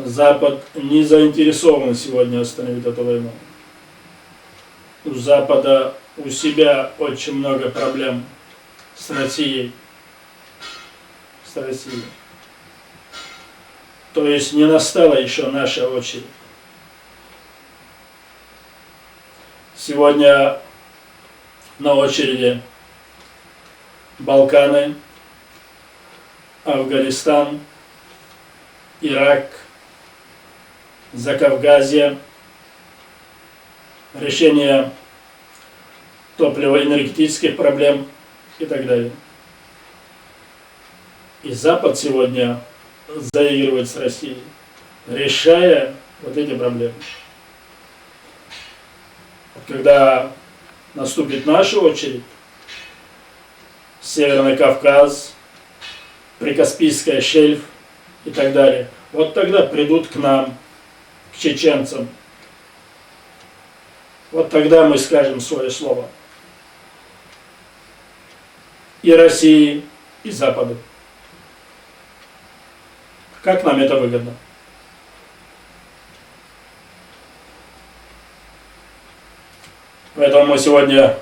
Запад не заинтересован сегодня остановить эту войну. У Запада у себя очень много проблем с Россией. То есть не настала еще наша очередь. Сегодня на очереди Балканы, Афганистан, Ирак, Закавказье, решение топливо-энергетических проблем и так далее. И Запад сегодня заигрывает с Россией, решая вот эти проблемы. Когда наступит наша очередь, Северный Кавказ, Прикаспийская шельф и так далее, вот тогда придут к нам, к чеченцам. Вот тогда мы скажем свое слово. И России, и Западу. Как нам это выгодно? Поэтому мы сегодня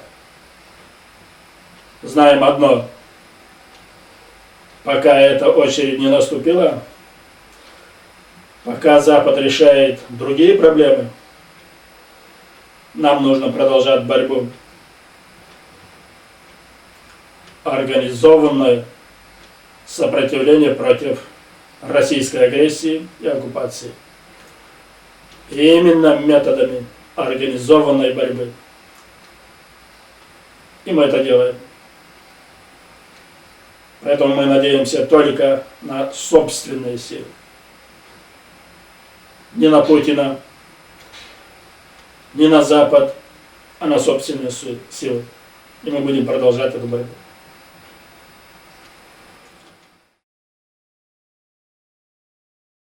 знаем одно. Пока эта очередь не наступила, пока Запад решает другие проблемы, нам нужно продолжать борьбу. Организованное сопротивление против российской агрессии и оккупации. И именно методами организованной борьбы. И мы это делаем. Поэтому мы надеемся только на собственные силы. Не на Путина, не на Запад, а на собственные силы. И мы будем продолжать эту борьбу.